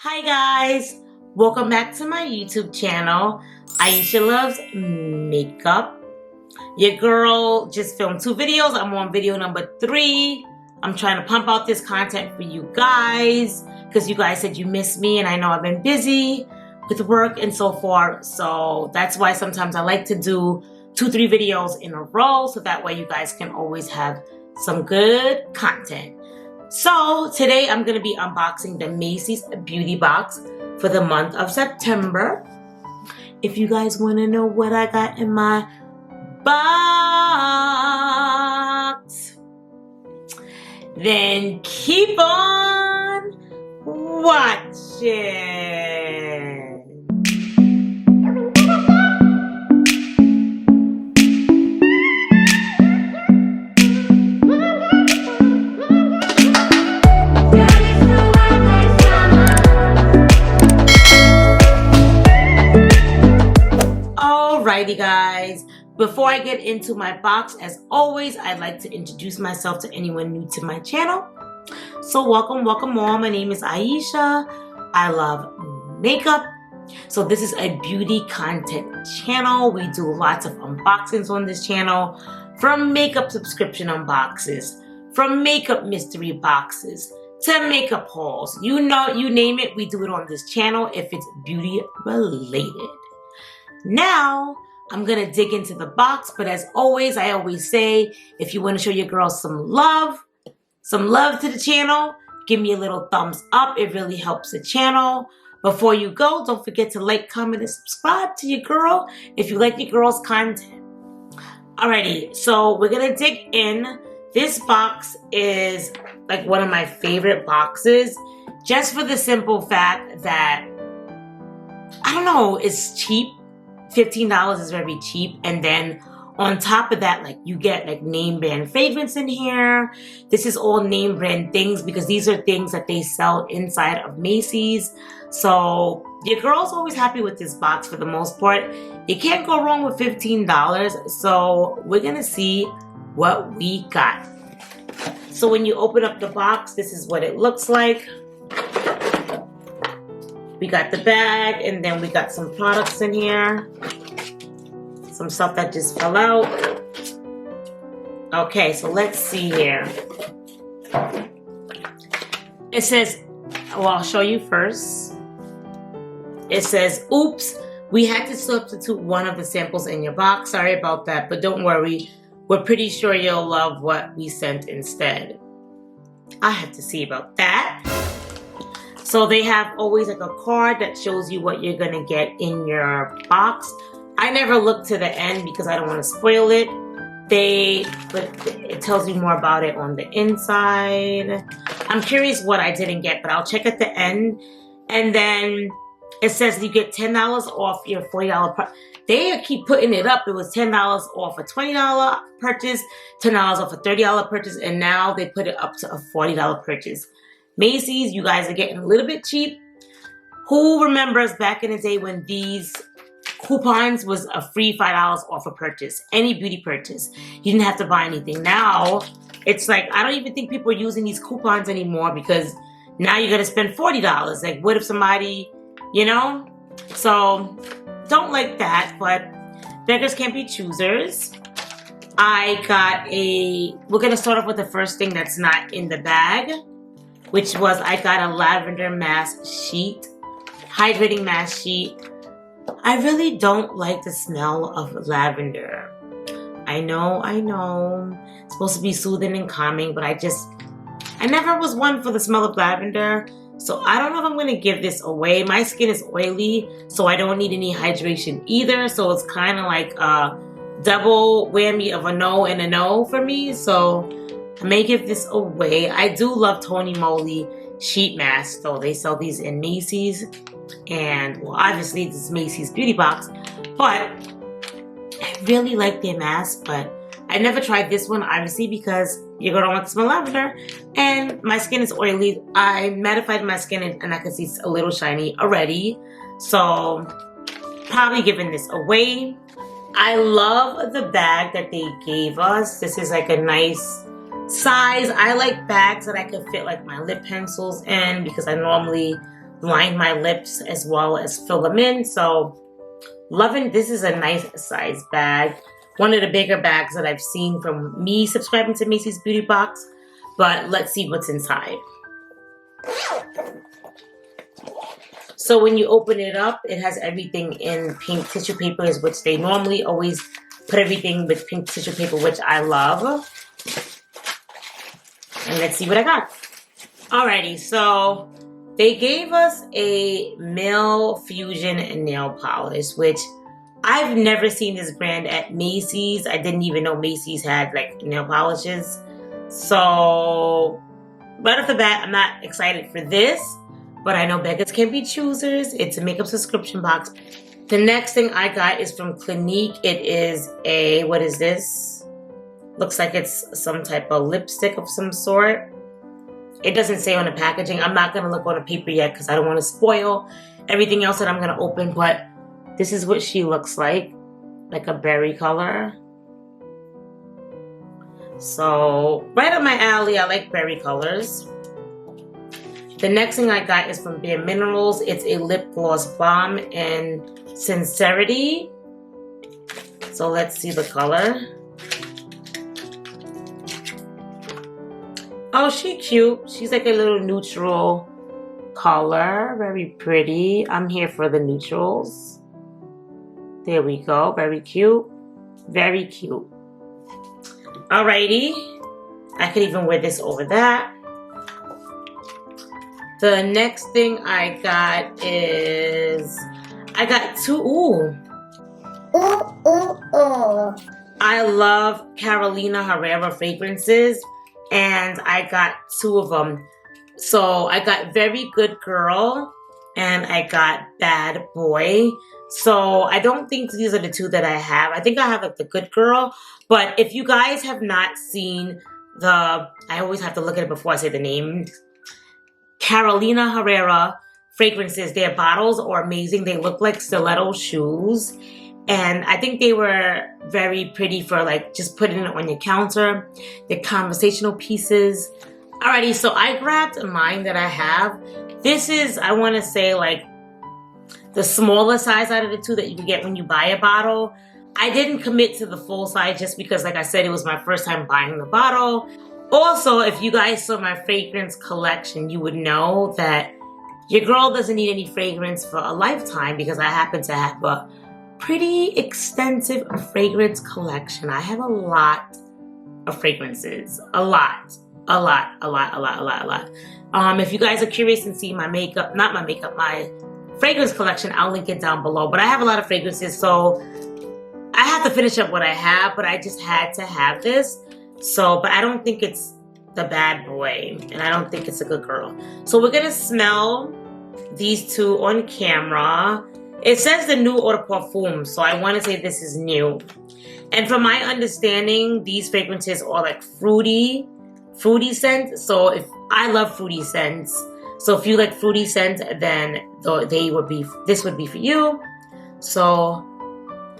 Hi guys, welcome back to my YouTube channel. Aisha Loves Makeup. Your girl just filmed 2 videos. I'm on video number 3. I'm trying to pump out this content for you guys because you guys said you missed me, and I know I've been busy with work and so forth. So that's why sometimes I like to do 2-3 videos in a row so that way you guys can always have some good content. So today I'm going to be unboxing the Macys Beauty Box for the month of September. If you guys want to know what I got in my box, then keep on watching. Alrighty guys, before I get into my box, as always, I'd like to introduce myself to anyone new to my channel. So welcome all. My name is Aisha. I love makeup. So this is a beauty content channel. We do lots of unboxings on this channel, from makeup subscription unboxes, from makeup mystery boxes, to makeup hauls. You know, you name it, we do it on this channel if it's beauty related. Now, I'm going to dig into the box, but as always, I always say, if you want to show your girls some love to the channel, give me a little thumbs up. It really helps the channel. Before you go, don't forget to like, comment, and subscribe to your girl if you like your girl's content. Alrighty, so we're going to dig in. This box is like one of my favorite boxes, just for the simple fact that, I don't know, it's cheap. $15 is very cheap, and then on top of that, like, you get like name brand fragrance in here. This is all name brand things because these are things that they sell inside of Macy's. So your girl's always happy with this box for the most part. You can't go wrong with $15. So we're gonna see what we got. So when you open up the box, this is what it looks like. We got the bag, and then we got some products in here. Some stuff that just fell out. Okay, so let's see here. It says, well, I'll show you first. It says, oops, we had to substitute one of the samples in your box. Sorry about that, but don't worry. We're pretty sure you'll love what we sent instead. I have to see about that. So they have always like a card that shows you what you're gonna get in your box. I never look to the end because I don't want to spoil it. But it tells you more about it on the inside. I'm curious what I didn't get, but I'll check at the end. And then it says you get $10 off your $40 purchase. They keep putting it up. It was $10 off a $20 purchase, $10 off a $30 purchase, and now they put it up to a $40 purchase. Macy's, you guys are getting a little bit cheap. Who remembers back in the day when these coupons was a free $5 off a purchase, any beauty purchase? You didn't have to buy anything. Now, it's like, I don't even think people are using these coupons anymore because now you're gonna spend $40. Like, what if somebody, you know? So, don't like that, but beggars can't be choosers. We're gonna start off with the first thing that's not in the bag, which was I got a lavender mask sheet, hydrating mask sheet. I really don't like the smell of lavender. I know, it's supposed to be soothing and calming, but I never was one for the smell of lavender. So I don't know if I'm gonna give this away. My skin is oily, so I don't need any hydration either. So it's kind of like a double whammy of a no and a no for me. So I may give this away. I do love Tony Moly sheet masks, though. They sell these in Macy's. And, well, obviously, this is Macys Beauty Box. But I really like their masks. But I never tried this one, obviously, because you're going to want to smell lavender. And my skin is oily. I mattified my skin, and I can see it's a little shiny already. So, probably giving this away. I love the bag that they gave us. This is like a nice size. I like bags that I can fit like my lip pencils in because I normally line my lips as well as fill them in. So loving, this is a nice size bag. One of the bigger bags that I've seen from me subscribing to Macys Beauty Box. But let's see what's inside. So when you open it up, it has everything in pink tissue papers, which they normally always put everything with pink tissue paper, which I love. And let's see what I got. Alrighty, so they gave us a Male Fusion nail polish, which I've never seen this brand at Macy's. I didn't even know Macy's had like nail polishes. So right off the bat, I'm not excited for this, but I know beggars can be choosers. It's a makeup subscription box. The next thing I got is from Clinique. It is a, what is this? Looks like it's some type of lipstick of some sort. It doesn't say on the packaging. I'm not going to look on the paper yet because I don't want to spoil everything else that I'm going to open, but this is what she looks like a berry color. So, right up my alley, I like berry colors. The next thing I got is from Bare Minerals. It's a lip gloss balm in Sincerity. So let's see the color. Oh, she's cute. She's like a little neutral color. Very pretty. I'm here for the neutrals. There we go. Very cute. Very cute. Alrighty. I could even wear this over that. The next thing I got is, I got two, I love Carolina Herrera fragrances, and I got two of them. So I got Very Good Girl, and I got Bad Boy. So I don't think these are the two that I have. I think I have like the Good Girl, but if you guys have not seen the, I always have to look at it before I say the name, Carolina Herrera fragrances. Their bottles are amazing. They look like stiletto shoes. And I think they were very pretty for like just putting it on your counter. They're conversational pieces. Alrighty, so I grabbed mine that I have. This is, I want to say, like the smaller size out of the two that you can get when you buy a bottle. I didn't commit to the full size just because, like I said, it was my first time buying the bottle. Also, if you guys saw my fragrance collection, you would know that your girl doesn't need any fragrance for a lifetime because I happen to have a pretty extensive fragrance collection. I have a lot of fragrances. A lot. If you guys are curious and see my makeup, not my makeup, my fragrance collection, I'll link it down below. But I have a lot of fragrances, so I have to finish up what I have, but I just had to have this. So, but I don't think it's the Bad Boy, and I don't think it's a Good Girl. So we're gonna smell these two on camera. It says the new eau de parfum, so I want to say this is new. And from my understanding, these fragrances are like fruity scents. So if I love fruity scents, so if you like fruity scents, then this would be for you. So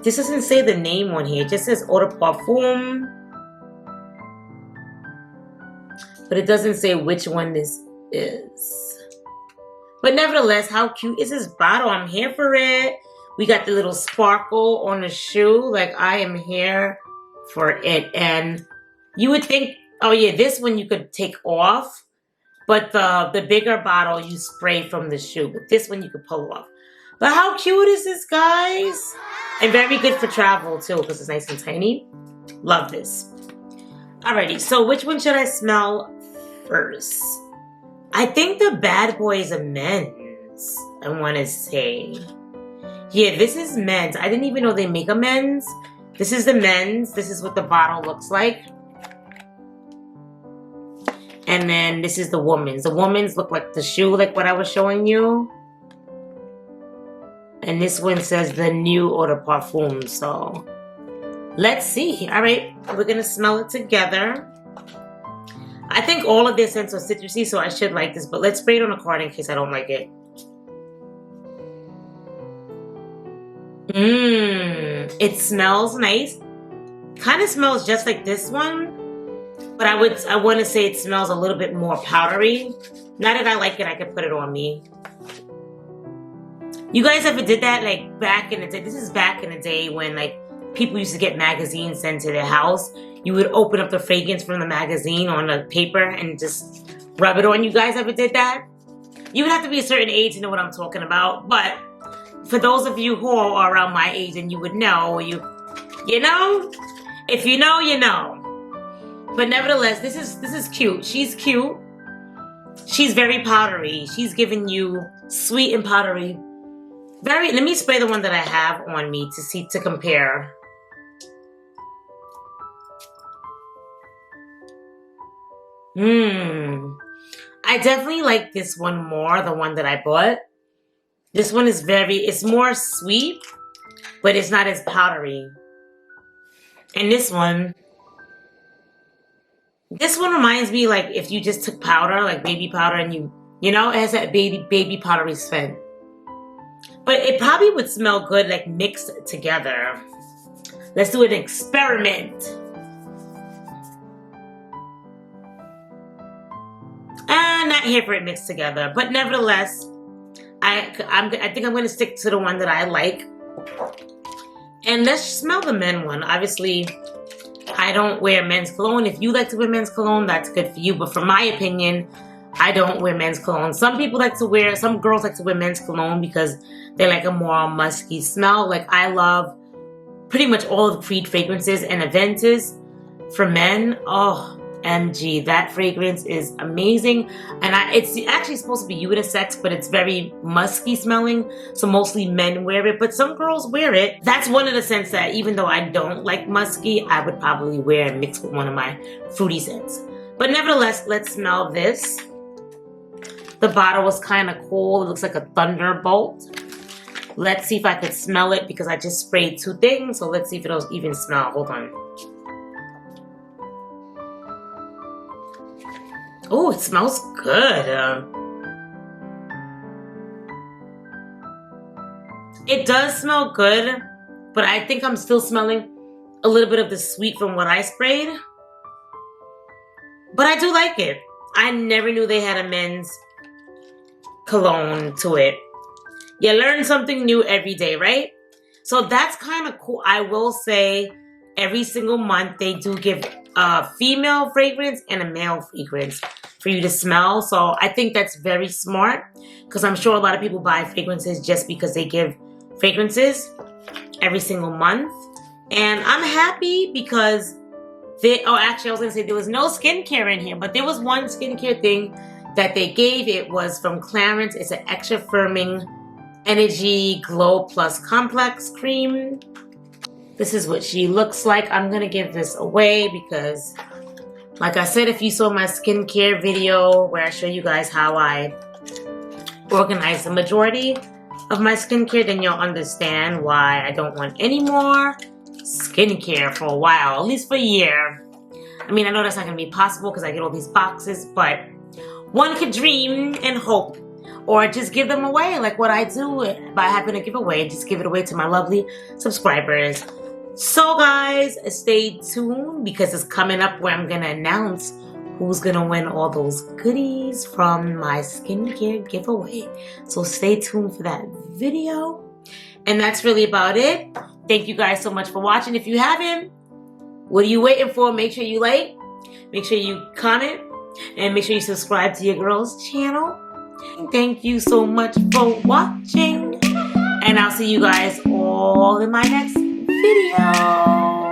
this doesn't say the name on here. It just says eau de parfum. But it doesn't say which one this is. But nevertheless, how cute is this bottle? I'm here for it. We got the little sparkle on the shoe. Like, I am here for it. And you would think, oh yeah, this one you could take off. But the bigger bottle you spray from the shoe. But this one you could pull off. But how cute is this, guys? And very good for travel too, because it's nice and tiny. Love this. Alrighty, so which one should I smell first? I think the Bad Boy is a men's, I want to say. Yeah, this is men's. I didn't even know they make a men's. This is the men's. This is what the bottle looks like. And then this is the woman's. The woman's look like the shoe, like what I was showing you. And this one says the new eau de parfum, so let's see. All right, we're gonna smell it together. I think all of their scents are citrusy, so I should like this, but let's spray it on a card in case I don't like it. It smells nice. Kind of smells just like this one, but I want to say it smells a little bit more powdery. Now that I like it, I can put it on me. You guys ever did that? Like back in the day, this is back in the day when like people used to get magazines sent to their house. You would open up the fragrance from the magazine on the paper and just rub it on. You guys ever did that? You would have to be a certain age to know what I'm talking about. But for those of you who are around my age and you would know, you know, if you know, you know. But nevertheless, this is cute. She's cute. She's very powdery. She's giving you sweet and powdery. Let me spray the one that I have on me to compare. I definitely like this one more, the one that I bought. This one is it's more sweet, but it's not as powdery. And this one reminds me like if you just took powder, like baby powder, and you know, it has that baby powdery scent. But it probably would smell good like mixed together. Let's do an experiment. Not here for it mixed together, but nevertheless, I think I'm going to stick to the one that I like. And let's smell the men one. Obviously, I don't wear men's cologne. If you like to wear men's cologne, that's good for you. But for my opinion, I don't wear men's cologne. Some girls like to wear men's cologne because they like a more musky smell. Like I love pretty much all of the Creed fragrances and Aventus for men. Oh, MG, that fragrance is amazing. And it's actually supposed to be unisex, but it's very musky smelling. So mostly men wear it, but some girls wear it. That's one of the scents that even though I don't like musky, I would probably wear and mix with one of my fruity scents. But nevertheless, let's smell this. The bottle was kind of cool. It looks like a thunderbolt. Let's see if I could smell it because I just sprayed 2 things. So let's see if it'll even smell. Hold on. Oh, it smells good. It does smell good, but I think I'm still smelling a little bit of the sweet from what I sprayed. But I do like it. I never knew they had a men's cologne to it. You learn something new every day, right? So that's kind of cool. I will say every single month they do give a female fragrance and a male fragrance for you to smell. So I think that's very smart because I'm sure a lot of people buy fragrances just because they give fragrances every single month. And I'm happy because actually I was going to say there was no skincare in here, but there was one skincare thing that they gave. It was from Clarins. It's an extra firming Energy Glow Plus Complex Cream. This is what she looks like. I'm going to give this away because, like I said, if you saw my skincare video where I show you guys how I organize the majority of my skincare, then you'll understand why I don't want any more skincare for a while, at least for a year. I mean, I know that's not going to be possible because I get all these boxes, but one could dream and hope. Or just give them away like what I do by having a giveaway. Just give it away to my lovely subscribers. So guys, stay tuned because it's coming up where I'm going to announce who's going to win all those goodies from my skincare giveaway. So stay tuned for that video. And that's really about it. Thank you guys so much for watching. If you haven't, what are you waiting for? Make sure you like, make sure you comment, and make sure you subscribe to your girl's channel. Thank you so much for watching, and I'll see you guys all in my next video.